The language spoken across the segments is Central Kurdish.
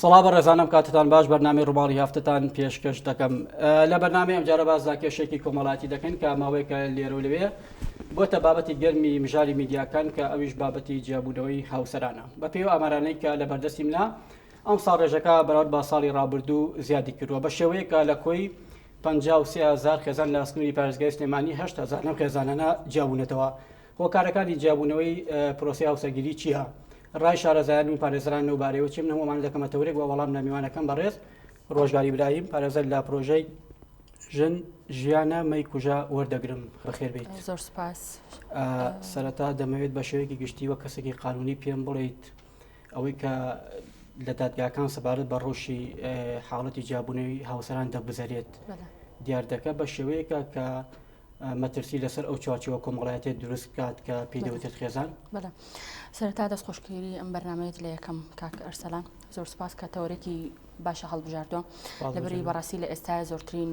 سڵاو ڕێزانم کاتتان باش بەرنامەی ڕووباڵی هەفتتان پێشکەش دەکەم لە بەرنامەی ئەمجارە باز کێشێکی کۆمەڵاتی دەکەین کە ماوەیەکە لێرە و لەوێ بۆتە بابەتی گەرمی مژاری میدیاکان کە ئەویش بابەتی جیابوونەوەی هاوسەرانە بە پێی ئامارانەی کە لە بەردەستی منە ئەم ساڵ ڕێژەکە بەراورد با ساڵی ڕابردوو زیادی کردووە بە شێوەیەکە لە کۆی 53,000 خێزان لە سنووری پارێزگای سلێمانی 8,000 لەم خێزانانە جیابوونەتەوە. هۆکارەکانی جیابوونەوەی پرۆسی هاوسەرگیری چیە؟ ڕای شارەزایان و پارێزران و بارەوە چیم هەمومان دەکەمەوە ورێک و وەڵام نەمیوانەکەم بەڕێز ڕۆژگاری برایم پارێزەر لە پرۆژەی ژن ژیانە مەی کوژا وەردەگرم بەخێر بێت. زۆر سپاس. سەرەتا دەمەوێت بە شێوەیەکی گشتی وە کەسێکی قانونی پێم بڵێیت ئەوەی کە لە دادگاکان سەبارەت بە ڕۆژی حاڵەتی جیابوونەوەی هاوسەران دەبزەرێت دیار دەکە بە شێوەیەکە کە مەترسی لەسەر ئەو چاچەوە کۆمەڵایەتێت دروست کات کە پێی دەوتێت خێزان. سەرەتا دەست خۆشکێری ئەم بەرنامەیەت لە یەکەم کاک ئەرسەلان زۆر سپاس کە تەورێکی باشە هەڵبژاردووە لەبەری بەڕاستی لە ئێستا زۆرترین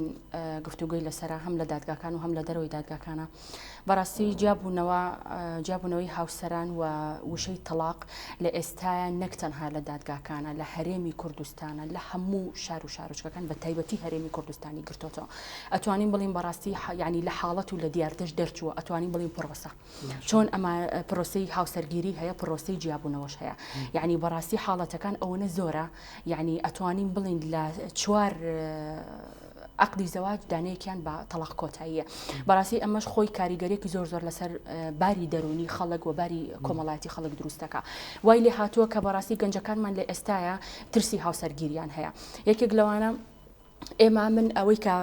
گفتوگوی لەسەرا هەم لە دادگاکان و هەم لە دەرەوەی دادگاکانە بەڕاستی جیابوونەوەی هاوسەران و وشەی تەلاق لە ئێستاە نەک تەنها لە دادگاکانە لە هەرێمی کوردستانە لە هەموو شار و شارۆچکەکان بە تایبەتی هەرێمی کوردستانی گرتوتەوە. ئەتوانین بڵین بەڕاستی ینی لە حاڵەت و لە دیاردەش دەرچووە ئەتوانین بڵین پرۆسە چۆن ئەمە پرۆسی هاوسەرگیری هەیە پرۆسی جیابوونەوەش هەیە یعنی بەڕاستی حاڵەتەکان ئەوەنە زۆرە یعنی ئەتوانین بڵین لە چوار عقدی زەواج دانەیەکیان بە تەلاق کۆتاییە. بەڕاستی ئەمەش خۆی کاریگەریەکی زۆر لەسەر باری دەرونی خەڵک و باری کۆمەڵایەتی خەڵک دروستەکە وای لێ هاتووە کە بەڕاستی گەنجەکانمان لە ئێستاە ترسی هاوسەرگیریان هەیە. یەکێک لەوانە ئێمە من ئەوەی کە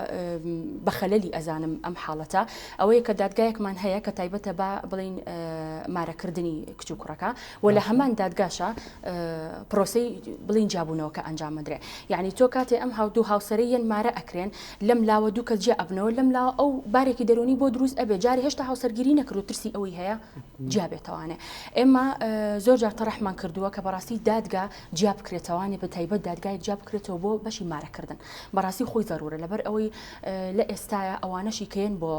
بە خەلەلی ئەزانم ئەم حاڵەتە ئەوەیە کە دادگایەکمان هەیە کە تایبەتە بە بڵین مارەکردنی کچ و کوڕەکە و لە هەمان دادگاشە پرۆسەی بڵین جیابوونەوە کە ئەنجامەدرێ یعنی تۆ کاتێ ئەم دوو هاوسەرەیەن مارە ئەکرێن لەم لاوە دوو کە جێ ئەبنەوە لەم لاوە ئەو بارێکی دەرونی بۆ دروست ئەبێ جاری هێشتا هاوسەرگیری نەکرد و ترسی ئەوەی هەیە جیابێتەوانێ. ئێمە زۆر جار تەڕەحمان کردووە کە بەڕاستی دادگا جیاب بکرێتەوانێ بە تایبەت دادگایەک جیاب بکرێتەوە بۆ بەشی مارەکردن بەڕاستی خۆی ضرورە لەبەر ئەوەی لە ئێستاە ئەوانەشی کەیەن بۆ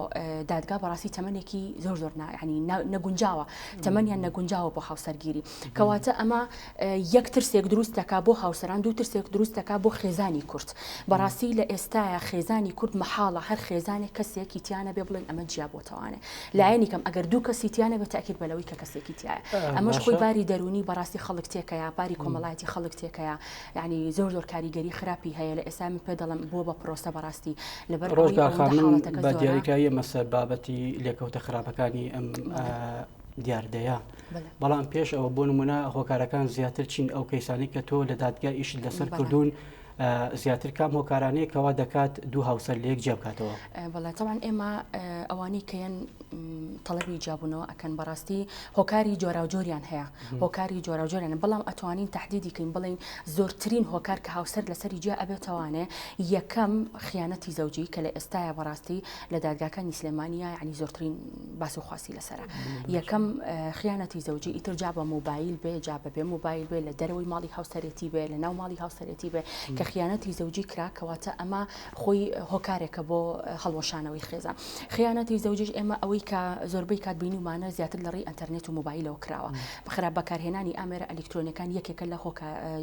دادگا بەڕاستی تەمەنێکی زۆر ینی نەگونجاوە تەمەنیان نەگونجاوە بۆ هاوسەرگیری کەواتە ئەمە یەک ترسێک دروست دەکا بۆ هاوسەران دوو ترسێک دروست دەکا بۆ خێزانی کورد بەڕاستی لە ئێستاە خێزانی کورد مەحاڵە هەر خێزانێک کەسێکی تیانە بێ بڵێن ئەمە جیابۆتەوانێ لایەنی کەم ئەگەر دوو کەسی تیانە بە تاکید بەلەوەی کە کەسێکی تایە ئەمەش خۆی باری دەرونی بەڕاستی خەڵک تێکەیە باری کۆمەڵایەتی خەڵک تێکەیە یعنی زۆر کاریگەری خراپی هەیە لە ئێستا من پێ دەڵم بۆ بە پرۆسە بەڕاستی لەبەر ڕۆژگار خانم بە دیاریکایی مەسەر بابەتی لێکەوتە خراپەکانی ئەم دیاردەیە بەڵام پێش ئەوە بۆ نمونە هۆکارەکان زیاتر چین ئەو کەیسانی کە تۆ لە دادگا ئیش لەسەر کردوون زیاتر کام هۆکارانەیە کەوا دەکات دوو هاوسەر لە یەک جێبکاتەوە. بەڵێ تەوان ئێمە ئەوانەی کەیان تەڵەبی جیابوونەوە ئەکەن بەڕاستی هۆکاری جۆراوجۆریان هەیە هۆکاری جۆراوجۆریان بەڵام ئەتوانین تهدیدیکەین بڵین زۆرترین هۆکار کە هاوسەر لەسەری جیا ئەبێتەوانێ یەکەم خیانەتی زەوجی کە لە ئێستاە بەڕاستی لە دادگاکانی سلێمانیە یعنی زۆرترین باس و خواسی لەسەرە یەکەم خیانەتی زەوجی ئیتر جا بە موبایل بێ جا بەبێ موبایل بێ لە دەرەوەی ماڵی هاوسەرێتی بێ لە ناو ماڵی هاوسەرێتی بێ کە خیانەتی زەوجی کرا کەواتە ئەمە خۆی هۆکارێکە بۆ هەڵوەشانەوەی خێزان. خیانەتی زەوجیش ئێمە ئەوەی کە زۆربەی کاتبینیمانە زیاتر لە ڕێی ئەنتەرنێت و موبایلەوە کراوە بەخراپ بەکارهێنانی ئامێرە ئەلکترۆنیەکان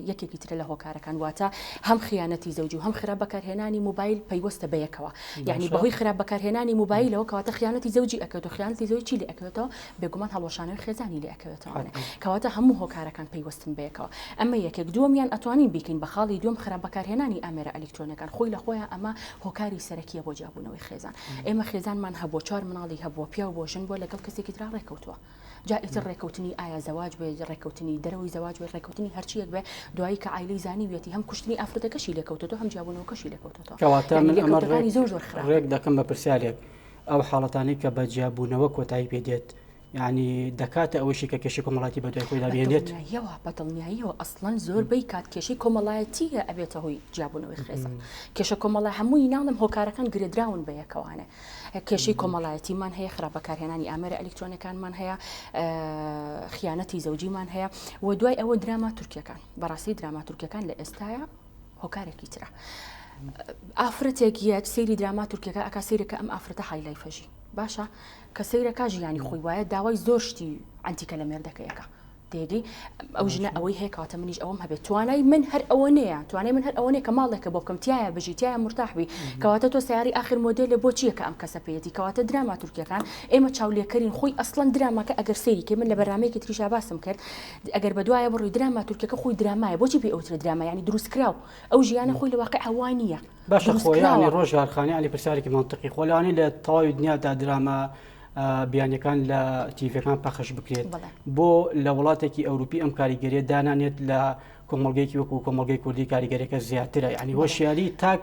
یەکێکی ترە لە هۆکارەکان واتە هەم خیانەتی زەوجی و هەم خراپ بەکارهێنانی موبایل پەیوەستە بەیەکەوە یعنی بەهۆی خراپ بەکارهێنانی موبایلەوە کەواتە خیانەتی زەوجی ئەکەوێتەوە خیانەتی زەوجی چی لێ ئەکەوێتەوە بێگومان هەڵوەشانەوەی خێزانی لێ ئەکەوێتەوە کەواتە هەموو هۆکارەکان پەیوەستن بەیەکەوە. ئەمە یەکێک دووەمیان ئەتوانین بیکەین بە خاڵی دووەم خراپ بەکارهێنانی ئامێرە ئەلکترۆنیەکان خۆی لە خۆیان ئەمە هۆکاری سەرەکیە بۆ جیابوونەوەی خێزان. ئێمە خێزانمان هەبووە 4 مناڵی هەبووە پیا و بۆ ژن بۆ لەگەڵ کەسێکی ترا ڕێکەوتووە جا ئیتر ڕێکەوتنی ئایا زەواج بێ ڕێکەوتنی دەرەوەی زەواج بێ ڕێکەوتنی هەرچیەک بێ دوایی کە عایلەی زانی وێتی هەم کوشتنی ئافرەتەکەشی لێکەوتەوە هەم جیابوونەوەکەشی لێکەوتەوە کەواتە من ئەمە ڕێک دەکەم بە پرسیارێک ئەو حاڵەتانی کە بە جیابوونەوە کۆتایی پێدێت یعنی دەکاتە ئەوەشی کە کێشی کۆمەڵایەتی بە دوای خۆی دابێنێت بەدڵنیاییەوە ئەسڵەن زۆربەی کات کێشی کۆمەڵایەتیە ئەبێتە هۆی جیابوونەوەی خێزان کێشە کۆمەڵای هەمووی ناڵم هۆکارەکان گرێدراون بە یەکەوانە کێشەی کۆمەڵایەتیمان هەیە خراپ بەکارهێنانی ئامێرە ئەلکترۆنیەکانمان هەیە خیانەتی زەوجیمان هەیە و دوای ئەوە دراما تورکیەکان بەڕاستی دراما تورکیەکان لە ئێستاە هۆکارێکی ترە ئافرەتێک یەک سەیری دراما تورکیەکە ئەکا سەیرەکە ئەم ئافرەتە هایلای فەژی باشە کە سەیرەکە ژیانی خۆی وایە داوای زۆر شتی ئەنتیکە لە مێردەکەیەکە تێگەی ئەو ژنە ئەوەی هەیە کاتە منیش ئەوم هەبێت توانای من هەر ئەوەنەیە توانای من هەر ئەوەنەیە کە ماڵێکە بۆ بکەم تایە بژی تایە مرتاحبی کەواتە تۆ سیاری آخر مۆدلە بۆ چییە کە ئەم کەسە پێێتی کەواتە دراما تورکیەکان ئێمە چاولێکەرین خۆی ئەسڵەن دراماکە ئەگەر سەیری کە من لە بەرنامەیەکی تریشا باسم کرد ئەگەر بەدوایە بڕووی دراما تورکیەکە خۆی درامایە بۆچی پێ ئەوترە دراما ینی دروستکراو ئەو ژیانە خۆی لە واقع هەوانیە باشە خۆیانی ڕۆژگارخانی علی پرسیارێکی منطقی خۆلانی لە تەواوی دنیادا دراما بیانەکان لە تیڤەکان پەخش بکرێت بۆ لە وڵاتێکی ئەوروپی ئەم کاریگەریە دانانێت لە کۆمەڵگەیەکی وەکو کۆمەڵگەی کوردی کاریگەریەکە زیاترە ینی هۆشیاری تاک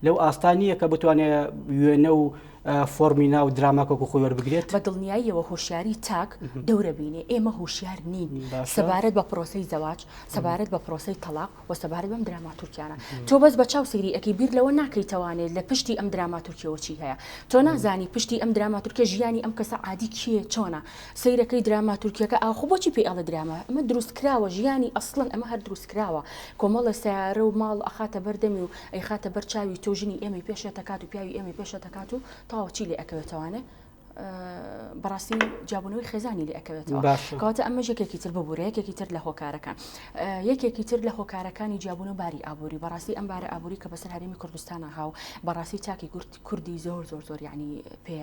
لەو ئاستانیە کە بتوانێت وێنە و فۆرمی ناو دراماکەکو خۆی وەربگرێت بە دڵنیاییەوە هۆشیاری تاک دەورە بینێ ئێمە هۆشیار نین سەبارەت بە پرۆسەی زەواج سەبارەت بە پرۆسەی تەلاق و سەبارەت بەم دراما تورکیانە تۆ بەس بە چاو سەیری ئەکی بیر لەوە ناکەیتەوانێت لە پشتی ئەم دراما تورکیەوە چی هەیە تۆ نازانی پشتی ئەم دراما تورکیە ژیانی ئەم کەسە عادی کێ چۆنە سەیرەکەی دراما تورکیەکە ئاخۆ بۆچی پێ ئەڵە دراما ئەمە دروستکراوە ژیانی ئەسڵەن ئەمە هەر دروستکراوە کۆمەڵە سیارە و ماڵ ئەخاتە بەردەمی و ئەی خاتە بەر چاوی تۆ ژنی ئێمە پێشێتەکات و پیاوی ئێمە پێشێتەکات و تاوە چی لێ ئەکەوێتەوانێ بەڕاستی جابوونەوەی خێزانی لێ ئەەکەوێتەوە کەواتە ئەمە یەکێکی تر ببوورە یەکێکی تر لە هۆکارەکان یەکێکی تر لە هۆکارەکانی جیابوونە باری ئابووری بەڕاستی ئەم بارە ئابووری کە بەسەر هەرێمی کوردستانە هاو بەڕاستی چاکی کوردی زۆر یعنی پێ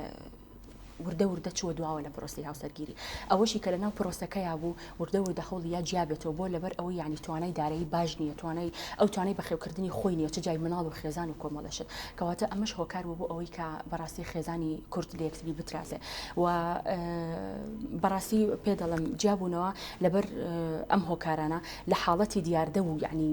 وردە چوە دواوە لە پرۆسی هاوسەرگیری ئەوەشی کە لەناو پرۆسەکەیا بوو وردە هەوڵ یا جیابێتەوە بۆ لەبەر ئەوەی یعنی توانای دارایی باش نییە توانای ئەو توانای بەخێوکردنی خۆی نییە چ جای مناڵ و خێزان و کۆمەڵەشت کەواتە ئەمەش هۆکار بوو بۆ ئەوەی کە بەڕاستی خێزانی کورد لە یەکتری بترازێ و بەڕاستی پێ دەڵم جیابوونەوە لەبەر ئەم هۆکارانە لە حاڵەتی دیاردە و یعنی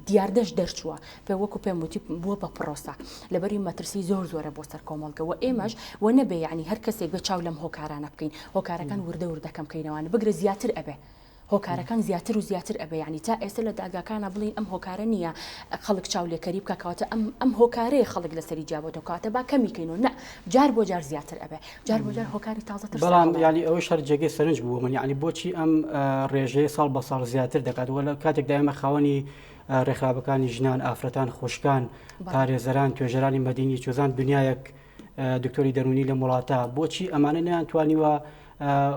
دیاردەش دەرچووە پێ وەکو پێم وتی بووە بە پرۆسە لەبەری مەترسی زۆرە بۆ سەر کۆمەڵگەوە ئێمەش و نەبێ یعنی هەر کەسێک چاو لەم هۆکارانە بکەین هۆکارەکان وردەکەم بکەینەوەوانە بگرە زیاتر ئەبێ هۆکارەکان زیاتر و زیاتر ئەبێ ینی تا ئێستا لە داگاکانە بڵین ئەم هۆکارە نییە خەڵک چاولێکەری بکە کەواتە ئەم هۆکارەیە خەڵک لەسەری جیابەوە کاتە با کەمیکەینەوە نە جار بۆ جار زیاتر ئەبێ جار بۆ جار هۆکاری تازەتر بەڵام ینی ئەوەی شەر جێگەی سەرنج بوو من ینی بۆچی ئەم ڕێژەیە ساڵ بە ساڵ زیاتر دەکات وە لە کاتێکدا ئێمە خاوەنی ڕێکخراوەکانی ژنان ئافرەتان خوشکان پارێزەران توێژەرانی مەدینی چۆزان دنیایەک دکتۆری دەرونی لە وڵاتە بۆچی ئەمانە نەیانتوانیوە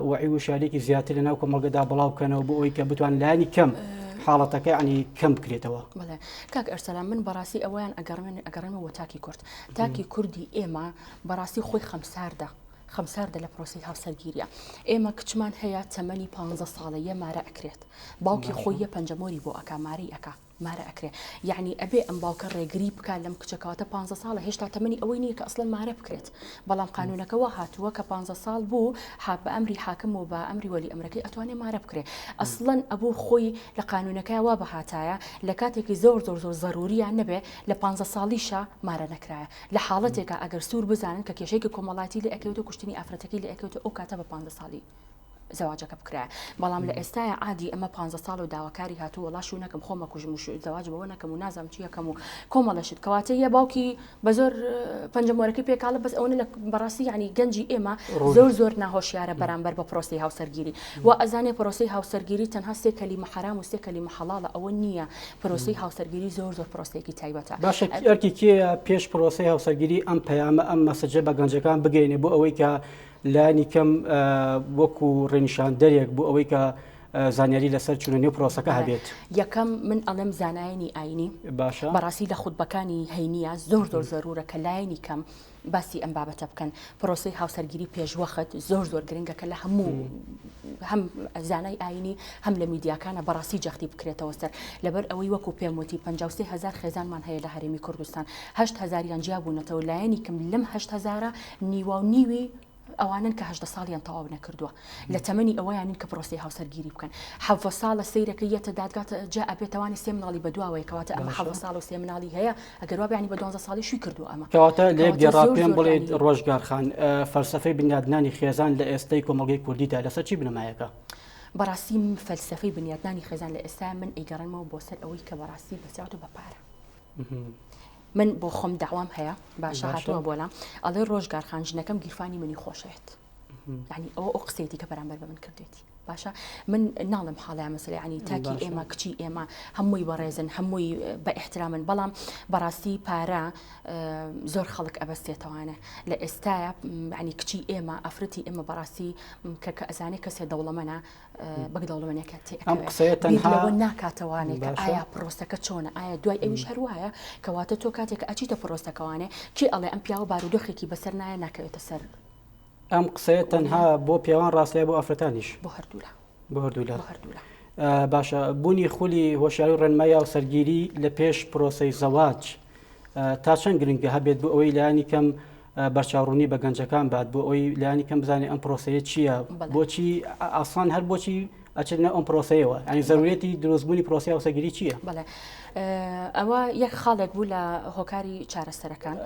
وعی وشارێکی زیاتر لە ناو کۆمەڵگەدا بڵاو بکەنەوە بۆ ئەوەی کە بتوان لایانی کەم حاڵەتەکە عنی کەم بکرێتەوە بەڵێ کاک ئەرسەلام من بەڕاستی ئەویان ئەگەڕێمەوە تاکی کورد تاکی کوردی ئێمە بەڕاستی خۆی خەمساردە لە پرۆسی هاوسەرگیریە ئێمە کچمان هەیە تەمەنی 15 ساڵەیە مارە ئەکرێت باوکی خۆی پەنجەمۆری بۆ ئەکا ماری ئەکا مارە ئەکرێ یعنی ئەبێ ئەم باوکە ڕێگری بکە لەم کچەکەواتە 15 ساڵە هێشتا تەمەنی ئەوەی نییە کە ئەسڵەن مارە بکرێت بەڵام قانونەکەەوە هاتووە کە 15 ساڵ بوو بە ئەمری حاکم و بە ئەمری وەلی ئەمرەکەی ئەتوانێت مارە بکرێ ئەسڵەن ئەبوو خۆی لە قانونەکەیەوە بەهاتایە لە کاتێکی زۆر زەروریان نەبێ لە 15 ساڵیشە مارە نەکرایە لە حاڵەتێکە ئەگەر سوور بزانن کە کێشەیەکی کۆمەڵاتی لە ئەکەوتە کوشتنی ئافرەتەکەی لە ئەکەوتە ئەو کاتە بە 15 ساڵی زەواجەکە بکرایە بەڵام لە ئێستاە عادی ئەمە 15 ساڵ و داواکاری هاتوو وڵاش و نەکەم خۆمە کوژم زەواج بەوە نەکەم و نازام چیەکەم و کۆمەڵەشت کەواتە یە باوکی بە زۆر پەنجەمۆرەکەی پێکاڵە بەس ئەوە لە بەڕاستی ینی گەنجی ئێمە زۆر ناهۆشیارە بەرامبەر بە پرۆسی هاوسەرگیری و ئەزانێ پرۆسی هاوسەرگیری تەنها سێ کەلیمە حرام و سێ کەلیمە حەڵاڵە ئەوە نییە پرۆسی هاوسەرگیری زۆر پرۆسێکی تایبەتە باشە ئەرکی کێ پێش پرۆسی هاوسەرگیری ئەم پەیامە ئەم مەسەجە بە گەنجەکان بگەینێ بۆ ئەوەی کە لانی کەم وەکو ڕێنیشاندەرێک بۆ ئەوەی کە زانیاری لەسەر چونە نێو پرۆسەکە هەبێت یەکەم من ئەڵێم زانایانی ئاینی باشە بەڕاستی لە خودبەکانی هەینیە زۆر زەرورە کە لایەنی کەم باسی ئەم بابەتە بکەن پرۆسی هاوسەرگیری پێشوەخت زۆر گرنگە کە لە هەموو هەم زانای ئاینی هەم لە میدیاکانە بەڕاستی جەختی بکرێتەوە سەر لەبەر ئەوەی وەکو پێم وتی 53,000 خێزانمان هەیە لە هەرێمی کوردستان 8,000یان جیابوونەتەوە لایەنی کەم لەم 8,000 نیوە و نیوی ئەوانن کە 8 ساڵیان تەواو نەکردووە لە تەمەنی ئەوەیانین کە پرۆسی هاوسەرگیری بکەن 7 ساڵە سەیرەکە یەتە دادگاتە جا ئەبێتەوانی سێ مناڵی بەدواوەیە کەواتە ئەمە 7 ساڵ و سێ مناڵی هەیە ئەگەر وابیانی بە 12 ساڵی شووی کردو ئەمە کەواتە لێک گێڕا پێم بڵێت ڕۆژگارخان فەلسەفەی بنیادنانی خێزان لە ئێستای کۆمەڵگەی کوردیدا لەسەر چی بنەمایەکە بەڕاستی فەلسەفەی بنیادنانی خێزان لە ئێستا من ئەیگەڕێنمەوە بۆ سەر ئەوەی کە بەڕاستی بەسیات و بەپارە من بۆ خۆم داوام هەیە باشە هاتووە بۆلام ئەڵێ ڕۆژگارخان ژنەکەم گیرفانی منی خۆشێت یعنی ئەوە ئەو قسەیەتی کە بەرامبەر بە من کردێتی باشە من ناڵم حاڵەیە مەسەلە ینی تاکی ئێمە کچی ئێمە هەمووی بەڕێزن هەمووی بە ئیحترامن بەڵام بەڕاستی پارە زۆر خەڵک ئەبەستێتەوانە لە ئێستاە ینی کچی ئێمە ئەفرەتی ئێمە بەڕاستی کە ئەزانێ کەسێ دەوڵەمەنە بەک دەوڵەمەنێکە تێکەوە ناکاتەوانێت کە ئایا پرۆستەکە چۆنە ئایا دوای ئەویش هەروایە کەواتە تۆ کاتێک ئەچیتە پرۆستەکەوانێ کی ئەڵێ ئەم پیاوە بارودۆخێکی بەسەر نایە ناکەوێتە سەر ئەم قسەیە تەنها بۆ پیاوان ڕاستەیە بۆ ئەفرەتانیش بۆ هەردوولا باشە بوونی خولی هۆشیاری و ڕێنمایی و سەرگیری لە پێش پرۆسەی زەواج تا چەند گرنگە هەبێت بۆ ئەوەی لایانی کەم بەرچاوڕوونی بە گەنجەکان بات بۆ ئەوی لایانی کەم بزانێ ئەم پرۆسەیە چییە بۆچی ئاسان هەر بۆچی ئەچێتنە ئەم پرۆسەیەوە ینی ضرورەتی دروستبوونی پرۆسی هاوسەرگیری چییە؟ بەڵێ ئەوە یەک خاڵێک بوو لە هۆکاری چارەسەرەکان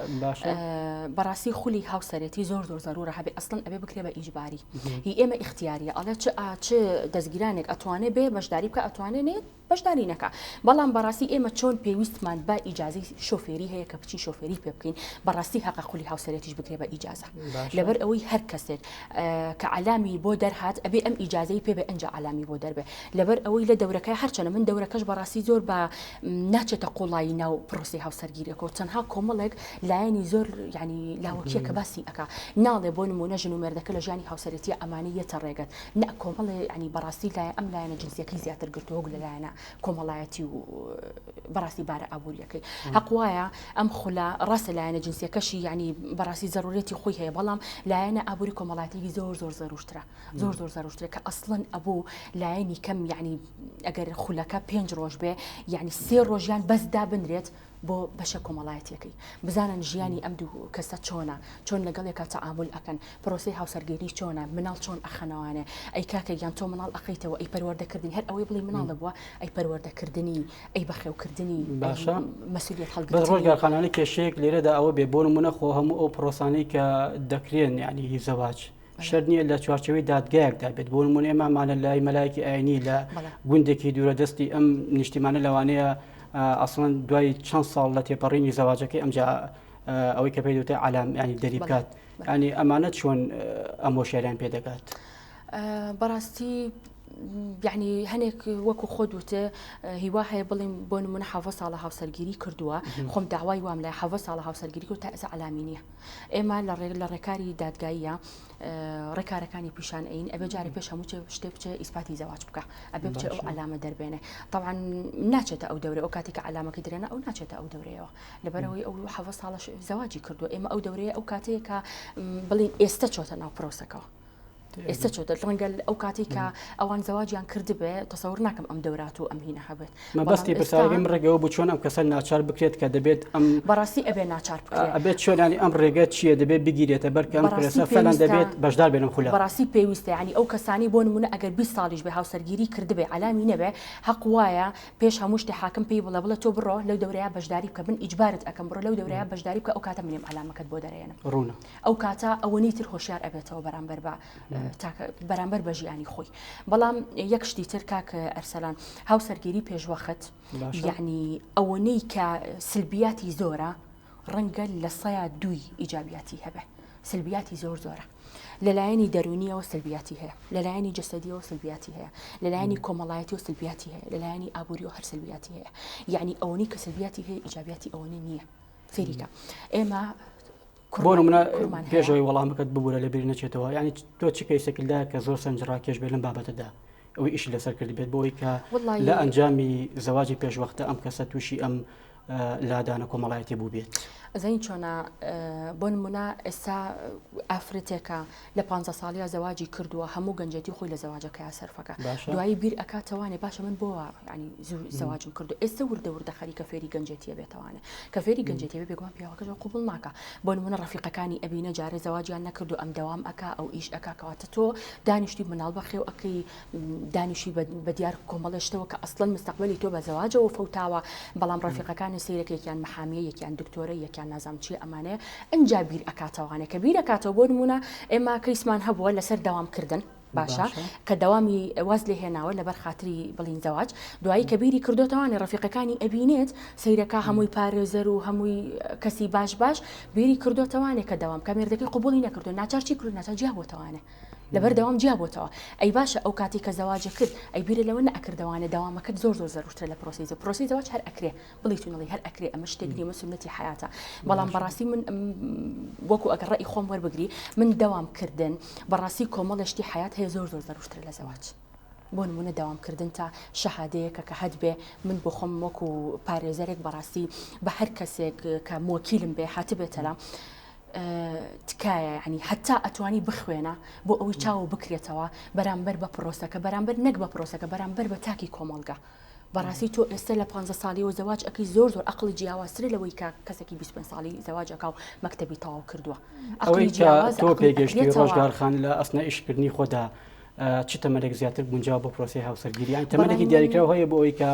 بەڕاستی خولی هاوسەرێتی زۆر زەرورە هەبێ ئەسڵن ئەبێ بکرێ بە ئیجباری هی ئێمە ئیختیاریە ئەڵێ چ دەستگیرانێک ئەتوانێ بێ بەشداری بکە ئەتوانێت بەشداری نەکە بەڵام بەڕاستی ئێمە چۆن پێویستمان بە ئیجازی شۆفێری هەیە کە بچی شۆفێری پێ بکەین بەڕاستی حەقە خولی هاوسەرێتیش بکرێ بە ئیجازە لەبەر ئەوەی هەر کەسێک کە علامی بۆ دەرهات ئەبێ ئەم ئیجازەی پێ بێ ئەنج علامی بۆ دەربێ لەبەر ئەوەی لە دەورەکەی هەرچەنە من دەورەکەش بەڕاستی زۆر بە ناچێتە قوڵایی ناو پرۆسی هاوسەرگیریەکە و چەندها کۆمەڵێک لایەنی زۆر ینی لاوەکیە کە باسی ئەکا ناڵێ بۆ نمونە ژن و مێردەکە لە ژیانی هاوسەرەتی ئەمانەیەتە ڕێگەت نە کۆمەڵێ ینی بەڕاستی لای ئەم لایەنە جنسیەکەی زیاتر گرتووە لە لایەنە کۆمەڵایەتی و بەڕاستی بارە ئابوووریەکەی حەقوایە ئەم خولا ڕاستە لایەنە جنسیەکەشی ینی بەڕاستی ضرورەتی خۆی هەیە بەڵام لایەنە ئابووری کۆمەڵایەتی زۆر زەروشترە زۆر زەروشترە کە ئەسڵەن ئەبوو لایەنی کەم ینی ئەگەر خولەکە 5 ڕۆژ بێ ینی 3 ڕۆژیان بەسدا بنرێت بۆ بەشە کۆمەڵایەتەکەی بزانن ژیانی ئەم دوو کەسە چۆن لەگەڵێکە تەعامل ئەکەن پرۆسی هاوسەرگیری چۆنە مناڵ چۆن ئەخەنەوانێ ئەی کاکە یان تۆ مناڵ ئەقیتەوە ئەی پەروەردەکردنی هەر ئەوەی بڵێ مناڵە بووە ئەی پەروەردەکردنی ئەی بەخێوکردنی باشە مەسئولیت هەڵگرتنی ڕۆژگارخانانەی کێشەیەک لێرەدا ئەوە بێ بۆ نمونە خۆ هەموو ئەو پرۆسانەی کە دەکرێن یعنی زەواج شەر نییە لە چوارچەوەی دادگایەکدا بێت بۆ نمونە ئێمەمانە لای مەلایەکی ئاینی لە گوندێکی دوورەدەستی ئەم نیشتیمانە لەوانەیە ئەسڵەن دوای چەند ساڵ لە تێپەڕینی زەواجەکەی ئەمجا ئەوەی کە پێی دوتە عەلام ینی دەری بکات ینی ئەمانە چۆن ئەم هۆشیاریان پێ دەکات بەڕاستی یعنی هەنێک وەکو خۆ دوتە هیوا هەیە بڵێم بۆ نمونە 7 ساڵە هاوسەرگیری کردووە خۆم داوای وام لای 7 ساڵە هاوسەرگیری و تا ئێستا عەلامی نییە ئێمە لە ڕێکاری دادگاییە ڕێکارەکانی پیشان ئەین ئەبێ جارێ پێش هەموو شتێ بچێ ئیسپاتی زەواج بکە ئەبێ بچێ ئەو عەلامە دەربێنێ طبعا ناچێتە ئەو دەورێ ئەو کاتێک عەلامەکەی درێنە ئەو ناچێتە ئەو دەورەیەوە لەبەرەوەی ئەو 7 ساڵە زەواجی کردووە ئێمە ئەو دەورەیە ئەو کاتەیە کە بڵین ئێستا چۆتە ناو پرۆسەکەەوە ئێستا چۆتە ڕەنگە ئەو کاتی کە ئەوان زەواجیان کردبێ تەسەوور ناکەم ئەم دەورات و ئەم هینە هەبێت مەبەستی پرسیاریم ڕێگەوە بوو چۆن ئەم کەسە ناچار بکرێت کە دەبێت ئەم بەڕاستی ئەبێ ناچار بکرێت ئەبێت چۆنانی ئەم ڕێگە چییە دەبێت بگیرێتە بەرکە ئەم پرسە فەلەن دەبێت بەشدار بێنم خولا بەڕاستی پێویستە ینی ئەو کەسانی بۆ نمونە ئەگەر 20 ساڵیش بێ هاوسەرگیری کردبێ عەلامی نەبێ حەق وایە پێش هەموو شتێ حاکم پێی بڵێ تۆ بڕۆ لەو دەورەیە بەشداری بکە من ئیجبارت ئەەکەم بڕۆ لەو دەورەیە بەشداری بکە ئەو کاتە منێم عەلامەکەت بۆ دەرێنم ڕوونە ئەو کاتە ئەوەی تر هۆشیار ئەبێتەوە بەرامبەر بە بەرامبەر بە ژیانی خۆی بەڵام یەک شتی تر کاکە ئەرسەلان هاوسەرگیری پێشوەخت یعنی ئەوەنەی کە سلبیاتی زۆرە ڕەنگە لە 2 ئیجابیاتی هەبێ سلبیاتی زۆرە لەلایەنی دەرونیەوە سلبیاتی هەیە لەلایەنی جەسەدیەوە سلبیاتی هەیە لەلایەنی کۆمەڵایەتی و سلبیاتی هەیە لەلایەنی ئابووری و هەر سلبیاتی هەیە یعنی ئەوەی کە سلبیاتی هەیە ئیجابیاتی ئەوەنە نییە فێریکە ئێمە بۆ نمونە پێشەوەی وەڵامەکەت ببوورە لە بیر نەچێتەوە ینی تۆ چ کەیسێکدا کە زۆر سەنجڕاکێش بێت لەم بابەتەدا ئەوەی ئیشی لەسەر کردی بێت بۆی کە لە ئەنجامی زەواجی پێشوەختە ئەم کەسە تووشی ئەم لادانە کۆمەڵایەتی بوو بێت ئەزین چۆنە بۆ نمونە ئێستا ئافرەتێکە لە 15 ساڵیا زەواجی کردووە هەموو گەنجێتی خۆی لە زەواجەکەی سەرفەکە دوایی بیر ئەکاتەوانێ باشە من بۆوە ینی زەواجم کردو ئێستا وردە خەری کە فێری گەنجێتیە بێتەوانە کە فێری گەنجێتی بێگوان پیاوەکەش قوبڵ ناکە بۆ نمونە ڕەفیقەکانی ئەبینە جارێ زەواجیان نەکردو ئەم دەوام ئەکا ئەو ئیش ئەکا کەواتە تۆ دانیشتی مناڵ بەخێو ئەەکەی دانیشی بە دیار کۆمەڵێشتەوە کە ئەسڵەن مستەقبەلی تۆ بە زەواجەوە فەوتاوە بەڵام ڕەفیقەکانی سەیرەکێکیان مەحامیە یەکیان دکتۆرە یەکیان نازام چی ئەمانەیە ئەنجا بیر ئەکاتەوانێ کە بیر ئەکاتەوە بۆ نمونە ئێمە کەیسمان هەبووە لەسەر داوامکردن باشە کە داوامی واز لێ هێناوە لەبەر خاتری بڵین زەواج دوایی کە بیری کردوتەوانێ ڕەفیقەکانی ئەبینێت سەیرەکە هەمووی پارێزەر و هەمووی کەسی باش بیری کردوتەوانێ کە داوام کە مێردەکەی قوبوڵی نەکردو ناچار چی کرد ناچار جیا بۆتەوانێ لەبەر دەوام جیابەوە ئەی باشە ئەو کاتی کە زەواجە کرد ئەی بیرە لەوە نەکردوانە داوامەکەت زۆر زەروشترە لە پرۆسی زەواج هەر ئەکرێ بڵیتونەڵی هەر ئەکرێ ئەمە شتێک نیمە سنەتی حیاتە بەڵام بەڕاستی من وەکو ئەگەر ڕێی خۆم وەربگری من دەوامکردن بەڕاستی کۆمەڵشتی حیات هەیە زۆر زەروشترە لە زەواج بۆ نمونە داوامکردن تا شەهادەیەکە کە هەت بێ من بۆ خۆم وەکو پارێزەرێک بەڕاستی بە هەر کەسێک کە مۆکیلم بێ هاتبێتەلا تکایە ینی حتا ئەتوانی بخوێنە بۆ ئەوەی چاوە بکرێتەوە بەرامبەر بە پرۆسەکە بەرامبەر نەک بە پرۆسەکە بەرامبەر بە تاکی کۆمەڵگە بەڕاستی تۆ ئێستا لە 15 ساڵیەوە زەواج ئەەکەی زۆر ئەقڵی جیاوازترە لەوەی کە کەسێکی 25 ساڵی زەواجەکە و مەکتەبی تەواو کردووە ئەوەی تۆ پێگەشتی ڕۆژگارخان لە ئەسنە ئیشکردنی خۆدا چ تەمەێک زیاتر گونجاو بۆ پرۆسی هاوسەرگیری یان تەمەێکی دیاریکراوە هەیە بۆ ئەوەی کە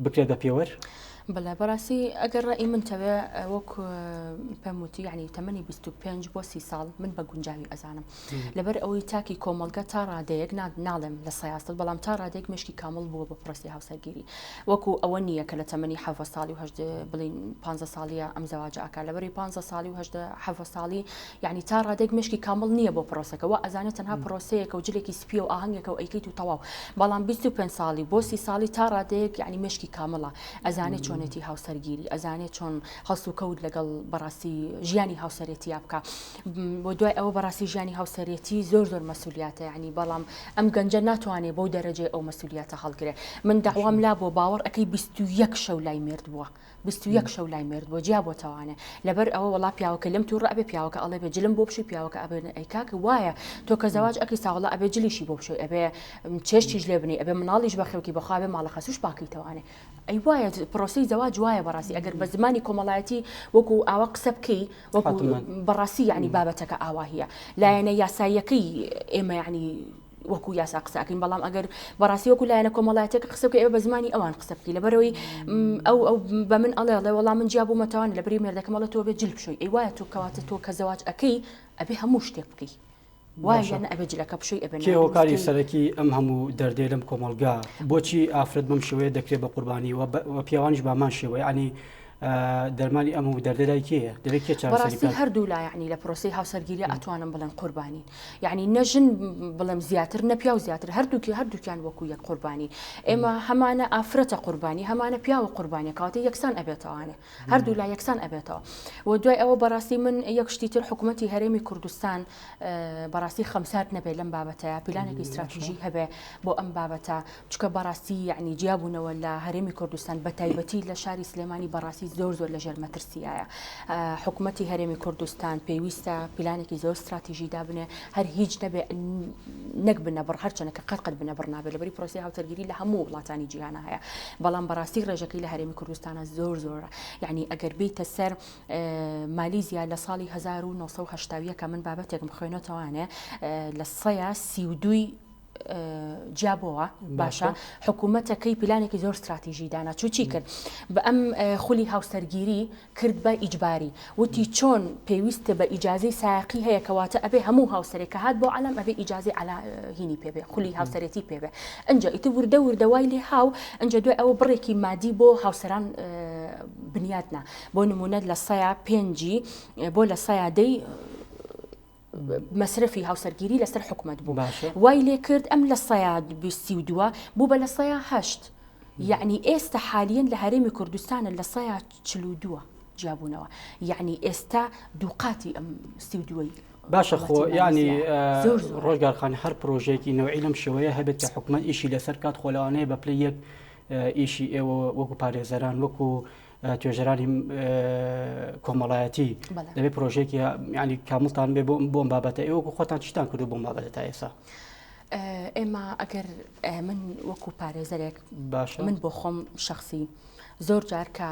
بکرێت بە پێوەەر بەڵێ بەڕاستی ئەگەر ڕێی من تەوێ وەک پێم وتی یعنی تەمەنی 25 بۆ 30 ساڵ من بە گونجاوی ئەزانم لەبەر ئەوەی تاکی کۆمەڵگە تا ڕادەیەک ناڵێم لە سیاست بەڵام تا ڕادێک مشکی کامل بووە بە پرۆسی هاوسەرگیری وەکو ئەوە نییە کە لە تەمەنی 7 ساڵی و بڵین 15 ساڵیە ئەم زەواجەکە لەبەری 15 ساڵی و 7 ساڵی یعنی تا ڕادێک مشکی کامل نییە بۆ پرۆسەکە و ئەزانێت تەنها پرۆسەیەکە و جلێکی سپی و ئاهەنگێکە و ئەیکەیت و تەواو بەڵام 25 ساڵی بۆ 30 ساڵی تا ڕادەیەک یعنی مشکی کامڵە ئەزانێت چۆنێتی هاوسەرگیری ئەزانێت چۆن هەڵسو و کەوت لەگەڵ بەڕاستی ژیانی هاوسەرێتی بکە بۆ دوای ئەوە بەڕاستی ژیانی هاوسەرێتی زۆر مەسئولیاتە ینی بەڵام ئەم گەنجە ناتوانێت بۆ دەرەجێ ئەو مەسئولیاتە هەڵگرێ من داوام لا بۆ باوەڕ ئەەکەی 21 شەو لای مرد بووە 21 شەو لای مرد بۆ جیا بۆ تەوانێ لەبەر ئەوە وڵا پیاوەکە لەم تووڕ ئەبێ پیاوەکە ئەڵێ بێ جلم بۆ بشی پیاوەکە ئەبێن ئەیکاکە وایە تۆ کە زەواج ئەەکەی ساوڵە ئەبێ جلیشی بۆ بشوی ئەبێ چێشتیش لێ بنی ئەبێ مناڵیش بەخێوکی بەخوابێ ماڵە خەسوش باقی تەوانێ ئەی وایە پرۆسی زەواج وایە بەڕاستی ئەگەر بە زمانی کۆمەڵایەتی وەکو ئاوا قسە بکەی وەکو بەڕاستی یعنی بابەتەکە ئاوا هەیە لایەنە یاساییەکەی ئێمە یعنی وەکو یاسا قسەکەین بەڵام ئەگەر بەڕاستی وەکو لایەنە کۆمەڵایەتێکە قسە بکەی ئێوە بە زمانی ئەوان قسە بکەی لەبەرەوەی ئەو بە من ئەڵێ وەڵام من جیا بوومەتەوانە لەبەری مێردەکەم ئەڵێ تۆ بێ جل بشوی ئەی وایە تۆ کەواتە تۆ کە زەواج ئەەکەی ئەبێ هەموو شتێک بکەی وایە ئەبێ جلەکە بشوی ئەبێ کێ هۆکاری سەرەکی ئەم هەموو دەردێ لەم کۆمەڵگا بۆچی ئافرەت بەم شێوەیە دەکرێت بە قوربانی و پیاوانیش بامان شێوە ینی دەرمانی ئەم و دەردەلای کێیە دەبێت کێ بەڕاستی هەردوو لا یعنی لە پرۆسی هاوسەرگیری ئەتوانم بڵێن قوربانین یعنی نەژن بڵێم زیاتر نەپیا و زیاتر هەردووکیان وەکو یەک قوربانی ئێمە هەمانە ئافرەتە قوربانی هەمانە پیاوە قوربانی کاتە یەکسان ئەبێتەوانێ هەردوو لا یەکسان ئەبێتەوە و دوای ئەوە بەڕاستی من یەک شتیتر حکوومەتی هەرێمی کوردستان بەڕاستی خەمسارد نەبێت لەم بابەتەیە پلانێکی استراتیژی هەبێ بۆ ئەم بابەتە چکە بەڕاستی یعنی جیابوونەوە لە هەرێمی کوردستان بە تایبەتی لە شاری سلێمانی بەڕاستی زۆر لە ژێرمەترسیایە حکوومەتی هەرێمی کوردستان پێویستە پلانێکی زۆر استراتیژی دابنێ هەر هیچ نەبێ نەک بنەبڕ هەرچەنەکە قەت بنەبڕ نابێت لەبەری پرۆسی هاوسەرگیری لە هەموو وڵاتانی جیهانە هەیە بەڵام بەڕاستی ڕێژەکەی لە هەرێمی کوردستانە زۆر یعنی ئەگەر بیتە سەر مالیزیا لە ساڵی 1970 کە من بابەتێکم خوێنەوەتەوانێ لە سەیە 32 جیابەوە باشە حکوومەتەکەی پلانێکی زۆر استراتیژی دانا چی کرد بە ئەم خولی هاوسەرگیری کرد بە ئیجباری وتی چۆن پێویستە بە ئیجازەی سایقی هەیە کەواتە ئەبێ هەموو هاوسەرێک کە هات بۆ عەلەم ئەبێ ئیجازەی هینی پێبێ خولی هاوسەرێتی پێبێ ئەنجا ئیتر وردەوای لێ هاو ئەنجا دوای ئەوە بڕێکی مادی بۆ هاوسەران بنیاتنا بۆ نمونە لە سەیە 5 بۆ لە سەیادەی مەسرفی هاوسەرگیری لەسەر حکومەت بوو وای لێ کرد ئەم لە سەیاد 22 بوو بە لە سەیە 8 یعنی ئێستا حالیان لە هەرێمی کوردستانە لە سەیە 42 جیابوونەوە یعنی ئێستا دووقاتی ئەم 32 باشە خۆ ینی ڕۆژگارخان هەر پرۆژێکی نەوعی لەم شێوەیە هەبێت کە حکومەت ئیشی لەسەر کات خۆلەوانەیە بە پلەی یەک ئیشی ئێوە وەکو پارێزەران وەکو توێژەرانی کۆمەڵایەتی دەبێت پرۆژێکی ینی کامڵتان بێ بۆم بابەتە ئێوە خۆتان چیتان کردو بۆم بابەتە تا ئێستا ئێمە ئەگەر من وەکو پارێزەرێک من بۆ خۆم شخصی زۆر جار کە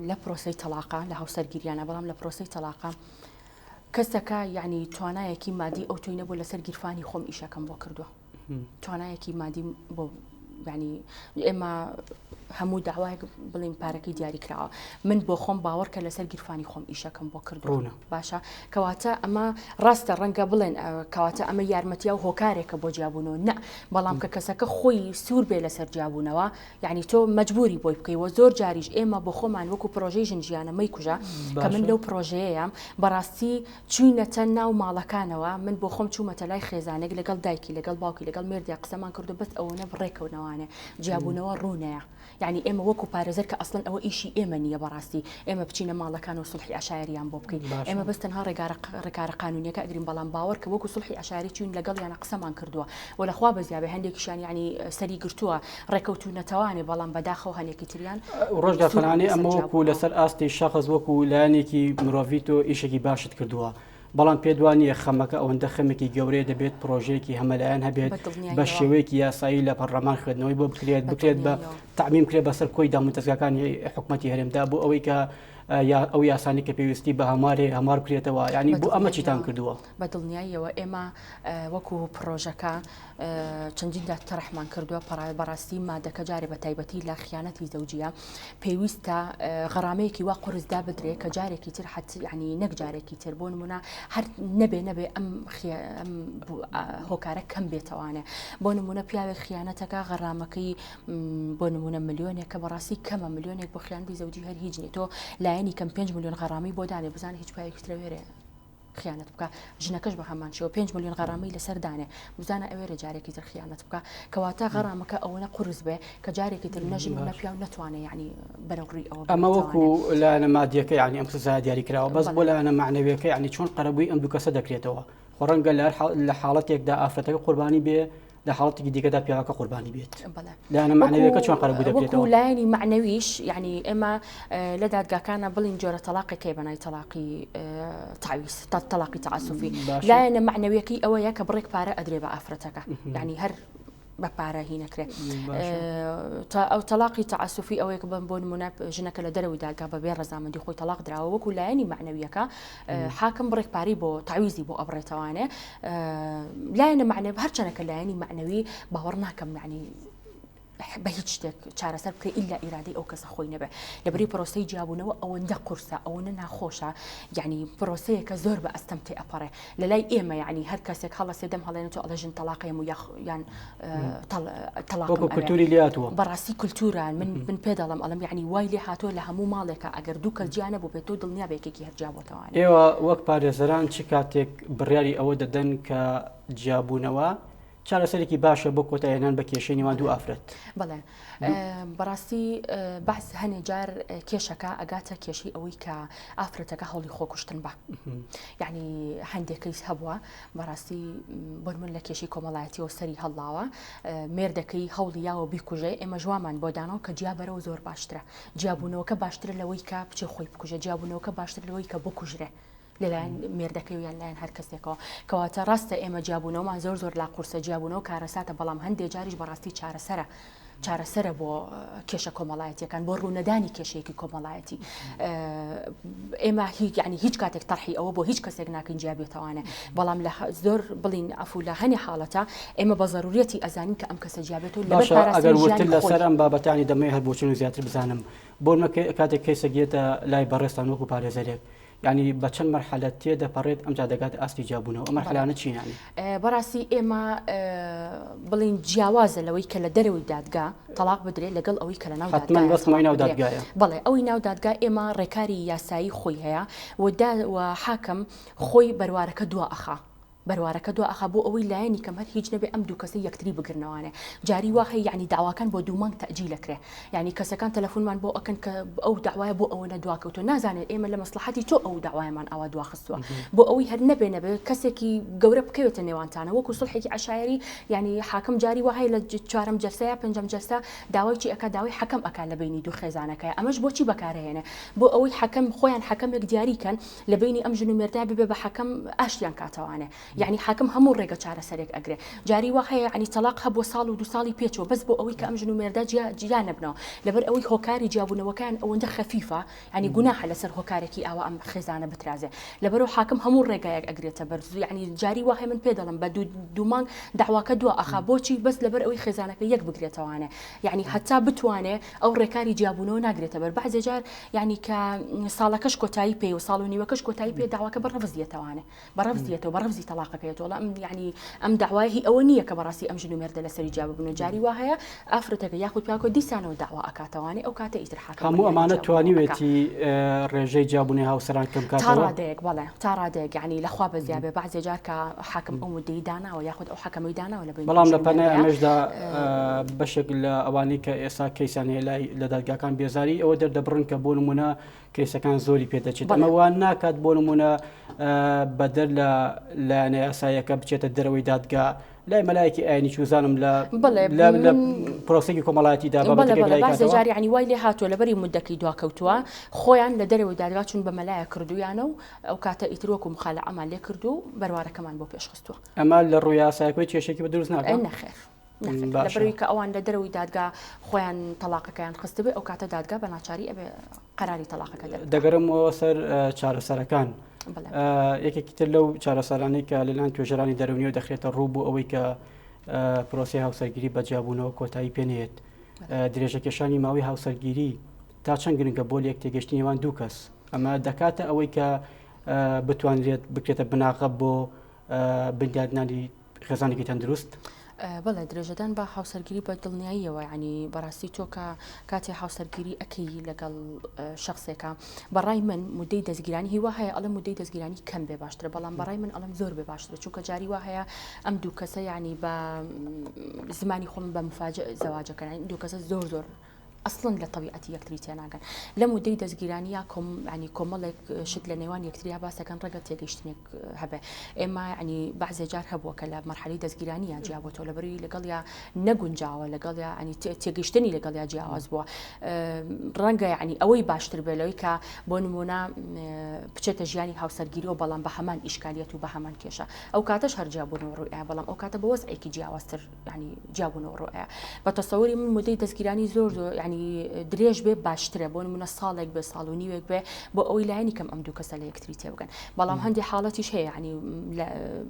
لە پرۆسەی تەلاقە لە هاوسەرگیریانە بەڵام لە پرۆسەی تەلاقە کەسەکە یعنی توانایەکی مادی ئەو توینە بۆ لەسەر گیرفانی خۆم ئیشەکەم بۆ کردووە توانایەکی مادی بۆ يعني ئێمە هەموو داوایەک بڵین پارەکەی دیاری کراوە من بۆ خۆم باوەڕکە لەسەر گیرفانی خۆم ئیشەکەم بۆ کردوونە باشە کەواتە ئەمە ڕاستە ڕەنگە بڵێن کەواتە ئەمە یارمەتیا و هۆکارێکە بۆ جیابوونەوە نە بەڵام کە کەسەکە خۆی سوور بێ لەسەر جیابوونەوە یعنی تۆ مەجبوری بۆی بکەیەوە زۆر جاریش ئێمە بۆ خۆمان وەکو پرۆژەی ژنجیانەمەی کوژە کە من لەو پرۆژەیەم بەڕاستی چوینەتە ناو ماڵەکانەوە من بۆ خۆم چوومەتە لای خێزانێک لەگەڵ دایکی لەگەڵ باوکی لەگەڵ مێردیا قسەمان کردو بەس ئەوەنە بڕێکەوەنەوانێ جیابوونەوە ڕوونەیە یعنی ئێمە وەکو پارێزەر کە ئەسڵەن ئەوە ئیشی ئێمە نییە بەڕاستی ئێمە بچینە ماڵەکان و سڵحی عشایریان بۆ بکەین ئێمە بەس تەنها ڕێگارە قانونیەکە ئەگرین بەڵام باوەڕ کە وەکو سڵحی عشایری چوین لەگەڵ یانە قسەمان کردووە و لەخوا بەزیابێ هەندێکیشان یعنی سەری گرتووە ڕێکەوتونەتەوانێ بەڵام بەداخەوە هەندێکی تریان ڕۆژگار فەلانی ئەمە وەکو لەسەر ئاستی شەخص وەکو لایەنێکی مرۆڤی تۆ ئیشێکی باشت کردووە بەڵام پێدوانیە خەمەکە ئەوەندە خەمێکی گەورەیە دەبێت پرۆژەیەکی هەمەلایەن هەبێت بە شێوەیەکی یاسایی لە پەرلەمان خوێندنەوەی بۆ بکرێت بە تعمیم کرێت بەسەر کۆی داموتەزگاکانی حکوومەتی هەرێمدا بۆ ئەوەی کە ئەو یاسانی کە پێویستی بە هەمار بکرێتەوە یعنی بۆ ئەمە چیتان کردووە بە دڵنیاییەوە ئێمە وەکو پرۆژەکە چەندیندا تەڕحمان کردووە بەڕاستی مادەکە جارێ بە تایبەتی لە خیانەتی زەوجیە پێویستە غەرامەیەکی وا قورسدا بدرێت کە جارێکی تر حت ینی نەک جارێکی تر بۆ نمونە هەر نەبێ ئەم هۆکارە کەم بێتەوانێ بۆ نمونە پیاوێک خیانەتەکە غەرامەکەی بۆ نمونە ملیۆنێک کە بەڕاستی کەمە ملیۆنێک بۆ خیانەتی زەوجی هەر هیچ نیە تۆ لایەنی کەم 5 ملیۆن غەرامی بۆ دانێ بزانێ هیچ پیاوێکی ترەوێرێ خیانەت بکە ژنەکەش بە هەمان شێوە 5 ملیۆن غەرامەی لەسەر دانێ بزانە ئەوێرە جارێکی تر خیانەت بکە کەواتە غەرامەکە ئەوەنە قورس بێ کە جارێکی تر نەژن و نەپیا و نەتوانێت یعنی بەرەوڕی ئەوە ئەمە وەکو لایەنە مادیەکە یعنی ئەم سزا دیاری کراوە بەس بۆ لایەنە معنەویەکە یعنی چۆن قەرەبووی ئەم دوو کەسە دەکرێتەوە خۆ ڕەنگە لە حاڵەتێکدا ئافرەتەکە قوربانی بێ لە حاڵەتێکی دیکەدا پیاوەکە قوربانی بێت لایەنە معنەویەکە چۆن قەرەبوو دەکرێتەوە وەکو لایەنی معنەویش یعنی ئێمە لە دادگاکانە بڵین جۆرە تەلاقێکی بەنای تەلاقی تعویز تەلاقی تەعاسوفی لایەنە معنەویەکەی ئەوەیە کە بڕێک پارە ئەدرێ بە ئافرەتەکە یعنی هەر بە پارە هی نەکرێت ئەو تەلاقی تەعاسوفی ئەوەیە بم بۆ نمونە ژنەکە لە دەرەوەی دادگا بەبێ ڕەزامەندی خۆی تەلاق دراوە وەکو لایەنی معنەویەکە حاکم بڕێک پاری بۆ تعویزی بۆ ئەبڕێتەوانێ لایەنە معنەوی هەرچەنەکە لایەنی معنەوی باوەڕ ناکەم یعنی بە هیچ شتێک چارەسەر بکەی ئیلا ئیرادەی ئەو کەسە خۆی نەبێ لەبەری پرۆسەی جیابوونەوە ئەوەندە قورسە ئەوەنە ناخۆشە یعنی پرۆسەیەکە زۆر بە ئەستەم تێ ئەپەڕێ لە لای ئێمە یعنی هەر کەسێک هەڵە سێدەم هەڵێنێتەوە ئەڵە ژن تەلاقیم و یان تەلاقم کولتوری لاتوە بەڕاستی کولتوران من پێ دەڵم ئەڵم یعنی وای لێ هاتووە لە هەموو ماڵێکە ئەگەر دوو کەس جیانە بۆ بێت تۆ دڵنیا بێکێکی هەرجابووەتەوانێ ئێوە وەک پارێزەران چ کاتێک بڕیاری ئەوە دەدەن کە جیابوونەوە چارەسەرێکی باشە بۆ کۆتایهێنان بە کێشەی نێوان دوو ئافرەت بەڵێ بەڕاستی بەس هەنێ جار کێشەکە ئەگاتە کێشی ئەوەی کە ئافرەتەکە هەڵی خۆکوشتن بە یعنی هەندێکەکەی هەبووە بەڕاستی بۆ من لە کێشی کۆمەڵایەتیەوە سەری هەڵاوە مێردەکەی هەوڵی یاوە بیکوژێ ئێمە ژوامان بۆ دانەوە کە جیابەرەوە زۆر باشترە جیابوونەوەکە باشترە لەوەی کە بچێ خۆی بکوژێ جیابوونەوەکە باشتر لەوەی کە بکوژرێ لەلایەن مێردەکەی و یان لایەن هەر کەسێکەوە کەواتە ڕاستە ئێمە جیابوونەوەمان زۆر لا قورسە جیابوونەوە کارەساتە بەڵام هەندێک جاریش بەڕاستی چارەسەرە بۆ کێشە کۆمەڵایەتیەکان بۆ ڕوونەدانی کێشەیەکی کۆمەڵایەتی ئێمە یعنی هیچ کاتێک تەرحی ئەوە بۆ هیچ کەسێک ناکەین جیابێتەوانە بەڵام لە زۆر بڵین ئەفو لە هەنێ حاڵەتە ئێمە بە ضرورەتی ئەزانین کە ئەم کەسە جیابێتەوە باشە ئەگەر ورتر لەسەر ئەم بابەتانی دەمەوێت هەر بۆچین و زیاتر بزانم بۆ کاتێک کەیسە گێتە لای بەڕێستان وەکو پارێزەرێک يعني بچن مرحلة تيدا بريد أم جادقات أستي جابونه ومرحلة نتشين يعني براسي إما بلين جواز لو يكلا دروي دادقا طلاق بدري لقل أو يكلا ناو دادقا حتما بس ما يناو دادقا بلي أو يناو دادقا إما ركاري ياساي خوي هيا وحاكم خوي بروارك دوا أخا بەروارەکە دو ئەخا بۆ ئەوەی لایەنی کەم هەر هیچ نەبێ ئەم دوو کەسە یەکتری بگرنەوانێ جاری واخی یعنی داواکان بۆ 2 مانگ تەجیل لەکرێ یعنی کەسەکان تەلەفۆنمان بۆ ئەکەن کە ئەو داوایە بۆ ئەوە دواکەوتۆ نازانێت ئێمە لە مەسلحەتی تۆ ئەو داوایمان ئەوە دواخستووە بۆ ئەوەی هەر نەبێ کەسێکی گەورە بکەوێتە نێوانتانە وەکو سڵحێکی عشایری یعنی حاکم جاری وهەیە لە 4ەم جەلسەیە 5ەم جەلسە داوای چی ئەکا داوای حەکەم ئەکا لە بینی دوو خێزانەکەیە ئەمەش بۆچی بەکارهێنێ بۆ ئەوەی حەکەم خۆیان حەکەمێک دیاریکەن لە بینی ئەم ژن و مێردای ببێ بە حەکەم ئاشتیان کاتەوانێ یعنی حاکم هەموو ڕێگە چارەسەرێک ئەگرێ جاری وا هەیە ینی تەلاق هەبووە ساڵ و 2 ساڵی پێچەوە بەس بۆ ئەوەی کە ئەم ژن و مێردە جیا نەبنەوە لەبەر ئەوەی هۆکاری جیابوونەوەکان ئەوەندە خەفیفە ینی گوناحە لەسەر هۆکارێکی ئاوا ئەم خێزانە بترازێ لەبەرەوە حاکم هەموو ڕێگایەک ئەگرێتە بەرز ینی جاری وا هەیە من پێ دەڵم بە دوو مانگ داواکە دووە ئەخا بۆچی بەس لەبەر ئەوەی خێزانەکە یەک بگرێتەوانێ یعنی هەتا بتوانێ ئەو ڕێکاری جیابوونەوە ناگرێتە بەر بەعزێ جار ینی کە ساڵەکەش کۆتایی پێ و ساڵ و نیوەکەش کۆتایی پێ داواکە بەڕەفزیەتەوانێ بەڕەفزیەتەوە بەڕەفزی تەلاقەکەیەوە ینی ئەم داوای هی ئەوە نییە کە بەڕاستی ئەم ژن و مێردە لەسەری جیاب ببنەوە جاری وا هەیە ئافرەتەکە یاخود پیاکۆ دیسانەوە داوا ئەکاتەوانێ ئەو کاتە ئیتر حاکم هەموو ئەمانە توانیوێتی ڕێژەی جیابوونی هاوسەران کەم کاتەوە تا ڕادەیەک بەڵێ تا ڕادەیەک ینی لەخوا بەزیابێ بەعزێ جار کە حاکم ئەو مدەی داناوە یاخود ئەو حەکەمەی داناوە لە بەڵام لە پەنای ئەمەشدا بەشێک لە ئەوانەی کە ئێستا کەیسان هەیە لە دادگاکان بێزاری ئەوە دەردەبڕن کە بۆ نمونە کەیسەکان زۆری پێدەچێت ئەمە وان ناکات بۆ نمونە بەدەر لە لایەنە یاساییەکە بچێتە دەرەوەی دادگا لای مەلایەکی ئاینی چوزانم لە پرۆسێکی کۆمەڵایەتیدا جاری عنی وای لێ هاتووە لەبەری مدەکەی دواکەوتووە خۆیان لە دەرەوەی دادگا چون بە مەلایە کردویانە و ئەو کاتە ئیترۆک و مخالە ئەمان لێ کردو بەروارەکەمان بۆ پێشخستووە ئەمە لە ڕووی یاسایەکەی کێشێکی بە دروست ناکات نەخێر لەبەروی کە ئەوان لە دەرەوەی دادگا خۆیان تەلاقەکەیان خستە بێ ئەو کاتە دادگا بە ناچاری ئەبێ قەراری تەلاقەکە دەگەرمەوە سەر چارەسەرەکان یەکێکی تر لەو چارەسەرانەی کە لەلایەن توێژەرانی دەرونیەوە دەخرێتە ڕوو بۆ ئەوەی کە پرۆسی هاوسەرگیری بەجیابوونەوە کۆتایی پێنێت درێژەکێشانی ماوەی هاوسەرگیری تا چەند گرنگە بۆ لێک تێگەشتنی ئەوان دوو کەس ئەمە دەکاتە ئەوەی کە بتوانرێت بکرێتە بناغە بۆ بنیادنانی خێزانێکی تەندروست بەڵێ درێژەدان بە هاوسەرگیری بە دڵنیاییەوە ینی بەڕاستی تۆ کە کاتی هاوسەرگیری ئەەکەی لەگەڵ شخصێکە بەڕای من مدەی دەستگیرانی هیوا هەیە ئەڵم مدەی دەستگیرانی کەم بێ باشترە بەڵام بەڕای من ئەڵم زۆر بێ باشترە چونکە جاری وا هەیە ئەم دوو کەسە ینی بە زمانی خۆم بە مفاجئ زەواجەکەن دوو کەسە زۆر ئەسڵن لە طبیعەتی یەکتری تێناگەن لە مدەی دەستگیرانیە ینی کۆمەڵێک شت لە نێوان یەکتریا باسەکەن ڕێگە تێگەیشتنێک هەبێ ئێمە ینی بەعزێ جار هەبووە کە لە مەرحەلی دەستگیرانیە جیابەوە لەبەری لەگەڵیا نەگونجاوە لەگەڵیا ینی تێگەیشتنی لەگەڵیا جیاواز بووە ڕەنگە ینی ئەوەی باشتر بێ لەوەی کە بۆ نمونە بچێتە ژیانی هاوسەرگیریەوە بەڵام بە هەمان ئیشکالیەت و بە هەمان کێشە ئەو کاتەش هەر جیابوونەوە ڕوئە بەڵام ئەو کاتە بە وەزعێکی جیاوازتر ینی جیابوونەوە ڕوئە بە تەسەووری من مدەی دەستگیرانی زۆر درێژ بێ باشترە بۆ نمونە ساڵێک بێ ساڵ و نیوێک بێ بۆ ئەوەی لایەنی کەم ئەم دوو کەسە لە یەکتری تێبگەن بەڵام هەندێک حاڵەتیش هەیە ینی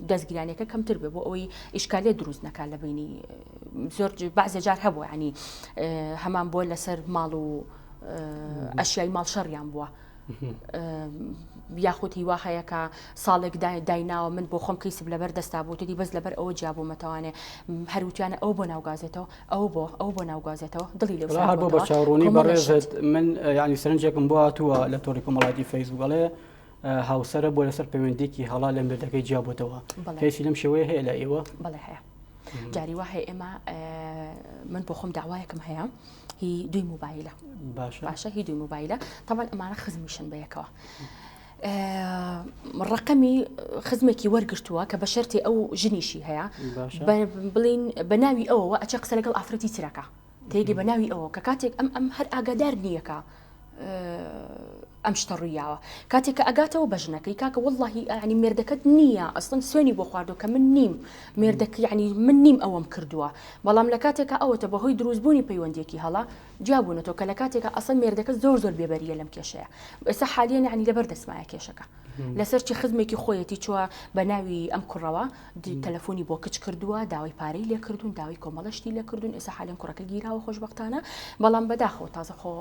دەستگیرانەکە کەمتر بێ بۆ ئەوەی ئیشکالێ دروست نەکات لە بینی زۆر بەعزێ جار هەبووە ینی هەمان بۆ لەسەر ماڵ و ئەشیای ماڵ شەڕیان بووە یاخود هیوا هەیە کە ساڵێک دایناوە من بۆ خۆم کەیسب لەبەر دەستا بوو تدی بەس لەبەر ئەوە جیابوومەتەوانێ هەروتیانە ئەو بۆ ناوگازێتەوە ئەو بۆ ناوگازێتەوە دڵی لێ بۆ بە چاوڕوونی بەڕێزت من ینی سەرنجێکم بۆ هاتووە لە تۆڕی کۆمەڵایەتی فەیسبووکڵێ هاوسەرە بۆ لەسەر پەیوەندێکی هەڵا لە مێردەکەی جیابووتەوە کەیسی لەم شێوەیە هەیە لە ئێوە بەڵێ هەیە جاری وا هەیە ئێمە من بۆ خۆم داوایەکم هەیە هی دوی موبایلە باشە هی دوی موبایلە طبعا ئەمانە خزمیشن بە یەکەوە ڕقەمی خزمێکی وەرگرتووە کە بە شەرتی ئەو ژنیشی هەیە بڵین بە ناوی ئەوەوە ئەچە قسە لەگەڵ ئافرەتی ترەکە تێگەی بە ناوی ئەوە کە کاتێک ئەم هەر ئاگادار نییەکە ئەم شتە ڕوویاوە کاتێک کە ئەگاتەوە بە ژنەکەی کاکە وەڵڵاهی ینی مێردەکەت نییە ئەسڵن سوێنی بۆ خواردو کە من نیم مێردەکە ینی من نیم ئەوەم کردووە بەڵام لە کاتێکە ئەوەتە بەهۆی دروستبوونی پەیوەندێکی هەڵا جیابوونەوە کە لە کاتێکە ئەسڵ مێردەکە زۆر بێبەریە لەم کێشەیە ئێستا حالیان ینی لەبەر دەسمایە کێشەکە لەسەرچی خزمێکی خۆیەتی چووە بە ناوی ئەم کوڕەوە تەلەفۆنی بۆ کچ کردووە داوای پارەی لێ کردوون داوای کۆمەڵەشتی لێ کردوون ئێستا حالیان کوڕەکە گیراوە خۆشبەختانە بەڵام بەداخەوە تازە خۆ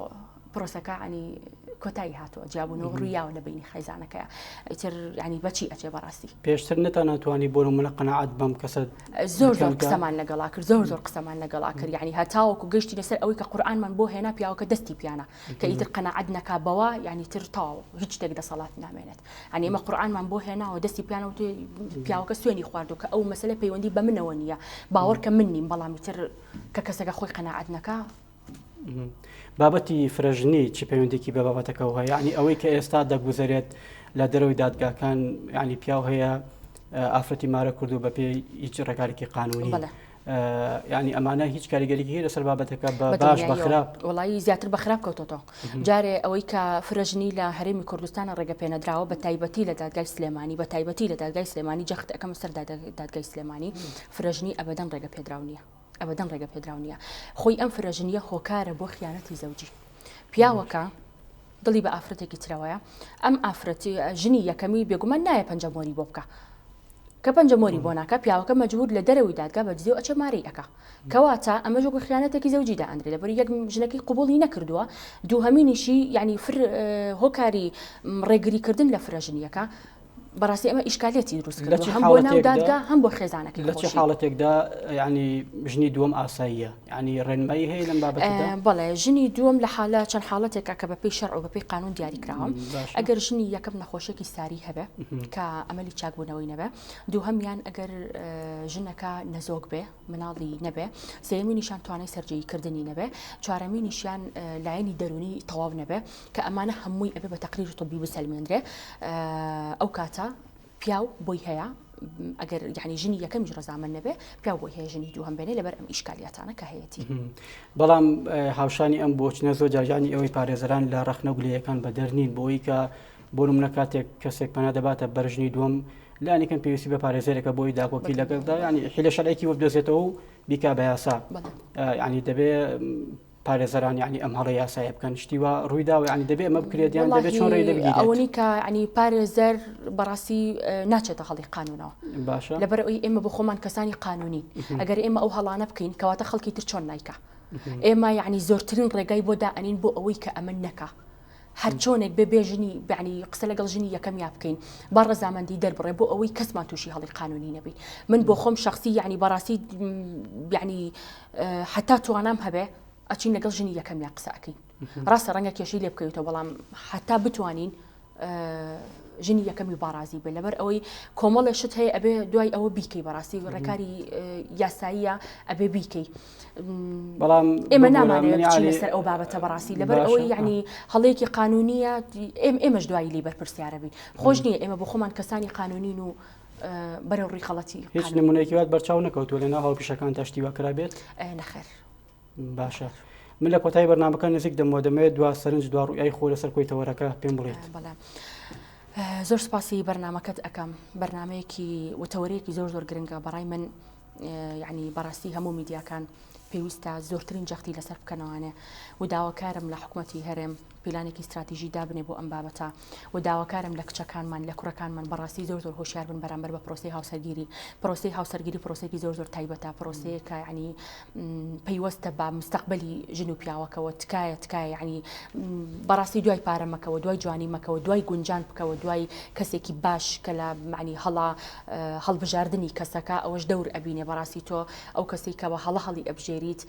پرۆسەکە ینی کۆتایی هاتووە جیابوونەوە ڕوویاوە لە بینی خەیزانەکەیە ئیتر ینی بەچی ئەچێ بەڕاستی پێشتر نەتوانی بۆ نمونە قەناعەت بەم کەسە زۆر قسەمان لەگەڵا کرد زۆر قسەمان لەگەڵا کرد ینی هەتاوەکو گەشتی لەسەر ئەوەی کە قورئانمان بۆ هێنا پیاوەکە دەستی پیانە کە ئیتر قەناعەت نەکا بەوە ینی تر تاو هیچ شتێک دەسەڵات نامێنێت ینی ئێمە قورئانمان بۆ هێناوە دەستی پیانەوە پیاوەکە سوێنی خواردو کە ئەو مەسەلە پەیوەندی بە منەوە نییە باوەڕکە من نیم بەڵامی تر کە کەسەکە خۆی قەناعەت نەکا بابەتی فرەژنی چ پەیوەندێکی بە بابەتەکەەوە هەیە ینی ئەوەی کە ئێستا دەگوزارێت لە دەرەوەی دادگاکان ینی پیاو هەیە ئافرەتی مارە کردو بە پێی هیچ ڕێکارێکی قانونی ینی ئەمانە هیچ کاریگەریەکی لەسەر بابەتەکە بە باش بە خراپ وڵی زیاتر بە خراپ کەوتۆتەوە جارێ ئەوەی کە فرەژنی لە هەرێمی کوردستانە ڕێگە پێنەدراوە بە تایبەتی لە دادگای سلێمانی بە تایبەتی لە دادگای سلێمانی جەخت ئەەکەم سەر دادگای سلێمانی فرەژنی ئەبەدەن ڕێگە پێدراو نییە ئەبەدەن ڕێگە پێدراو نییە خۆی ئەم فرەژنیە هۆکارە بۆ خیانەتی زەوجی پیاوەکە دڵی بە ئافرەتێکی ترەوەیە ئەم ئافرەتی ژنی یەکەمی بێگومان نایە پەنجەمۆری بۆ بکە کە پەنجەمۆری بۆ ناکە پیاوەکە مەجبور لە دەرەوەی دادگا بە جزێ و ئەچێ مارەی ئەکا کەواتە ئەمە ژۆگە خیانەتێکی زەوجیدا ئەندرێ لەبەر یەک ژنەکەی قوبوڵی نەکردووە دووهەمینیشی یعنی هۆکاری ڕێگریکردن لە فرەژنیەکە بەڕاستی ئەمە ئیشکالێتی دروست کرد هەم بۆ ناو دادگا هەم بۆ خێزانەکەی لە چه حاڵەتێکدا ینی ژنی دووەم ئاساییە ینی ڕێنمایی هەیە لەم بابەتەدا بەڵێ ژنی دووەم لە حالە چەند حاڵەتێکە کە بەپێی شەرع و بەپێی قانون دیاری کراوە ئەگەر ژنی یەکەم نەخۆشیێکی ساری هەبێ کە ئەمەلی چاکبوونەوەی نەبێ دووهەمیان ئەگەر ژنەکە نەزۆک بێ مناڵی نەبێ سێمینیشان توانای سەررجەییکردنی نەبێ چوارەمینیشیان لایەنی دەرونی تەواو نەبێ کە ئەمانە هەمووی ئەبێ بە تەقریر طبی بسەلمێنرێ ئەو کاتە پیاو بۆی هەیە ئەگەر یعنی ژنی یەکەمیش ڕزامەند نەبێ پیاو بۆی هەیە ژنی دووهەم بێنێ لەبەر ئەم ئیشکالیاتانە کە هەیەی بەڵام هاوشانی ئەم بۆچنە زۆر جارجانی ئەوەی پارێزەران لە ڕەخنەگولەیەکان بە دەرنین بۆی کە بۆ نمونە کاتێک کەسێک پەنا دەباتە بەرژنی دووەم لانیکەن پێویستی بە پارێزەرێکە بۆی داکۆکی لەگەڵدا ینی حیلە شەرعێکی وەبدۆزێتەوە و بیکا بە یاسا ینی دەبێ پارێزەران ینی ئەم هەڵە یاسایە بکەن شتیوە ڕوویدا و ینی دەبێ ئەمە بکرێت یان دەبێت چۆن ڕێی لەبگیرێت ئەوەی کە ینی پارێزەر بەڕاستی ناچێتە هەڵی قانونەوە باشە لەبەر ئەوی ئێمە بۆ خۆمان کەسانی قانونین ئەگەر ئێمە ئەو هەڵانە بکەین کەواتە خەڵکی تر چۆن نایکە ئێمە یعنی زۆرترین ڕێگای بۆ دائنین بۆ ئەوەی کە ئەمە نەکە هەر چۆنێک بێ ژنی ینی قسە لەگەڵ ژنی یەکەم یا بکەین با ڕەزامەندی دەربڕێ بۆ ئەوەی کەسمان تووشی هەڵی قانونی نەبین من بۆ خۆم شخصی یعنی بەڕاستی یعنی حتا توانام هەبێ ئەچین لەگەڵ ژنی یەکەم یا قسەکەین ڕاستە ڕەنگە کێشەی لێ بکەوێتەوە بەڵام حتا بتوانین ژنی یەکەمی بارازی بێ لەبەر ئەوەی کۆمەڵێ شت هەیە ئەبێ دوای ئەوە بیکەی بەڕاستی ڕێکاری یاساییە ئەبێ بیکەی بەڵام ئێمە نامانێت لەسەر ئەو بابەتە بەڕاستی لەبەر ئەوەی یعنی هەڵەیەکی قانونیە ئێمەش دوایی لی بەرپرسیارە بین خۆش نییە ئێمە بۆ خۆمان کەسانی قانونین و بەرەو ڕێخەڵەتی هیچ نمونەیەکیوات بەرچاو نەکەوتوە لە ناو هەڵبژەکان تاشتیوا کرابێت نەخێر باشە من لە کۆتایی بەرنامەکە نزیک دەمەوە دەمەوێت دوا سەرنج دوا ڕوویای خۆ لەسەر کۆیتەوەرەکە پێم بڵێت زۆر سپاسی بەرنامەکەت ئەەکەم بەرنمەیەکی وتەوەرەیەکی زۆر گرنگە بەڕای من یعنی بەڕاستی هەموو میدیاکان پێویستە زۆرترین جەختی لەسەر بکەنەوەانێ و داواکارم لە حکوومەتی هەرێم پلانێکی استراتیژی دابنێ بۆ ئەم بابەتە و داواکارم لە کچەکانمان لە کوڕەکانمان بەڕاستی زۆر هۆشیار بن بەرامبەر بە پرۆسی هاوسەرگیری پرۆسەیەکی زۆر تایبەتە پرۆسەیەکە ینی پەیوەستە بە مستەقبەلی ژن و پیاوەکەەوە تکایە ینی بەڕاستی دوای پارەمەکەەوە دوای جوانی مەکەوە دوای گونجان بکەوە دوای کەسێکی باش کە لە معنی هەڵبژاردننی کەسەکە ئەوەش دەور ئەبینێ بەڕاستی تۆ ئەو کەسی کە بە هەڵی ئەبژێریت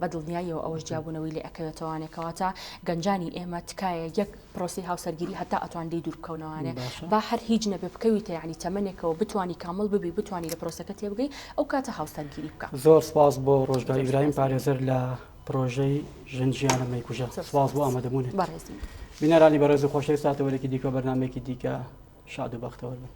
بەدڵنیایەوە ئەوەش جیابوونەوەی لێ ئەەکەوێتەوەوانێکەوەتە گەنجانی ئێمە تکایە یەک پرۆسی هاوسەرگیری هەتا ئەتوان لی دوور بکەونەوانێ با هەر هیچ نەبێ بکەویتە ینی تەمەنێکەوە بتوانی کامل ببی بتوانی لە پرۆسەکە تێبگەی ئەو کاتە هاوسەرگیری بکە زۆر سپاس بۆ ڕۆژگار ئیبراهیم پارێزەر لە پرۆژەی ژن ژیانە مەیکوژە سپاس بۆ ئامادەبوونێت بینەرانی بەڕێز و خۆشەویست ساتەوەرێکی دیکە بەرنامێکی دیکە شاد و بەختەوەر بن.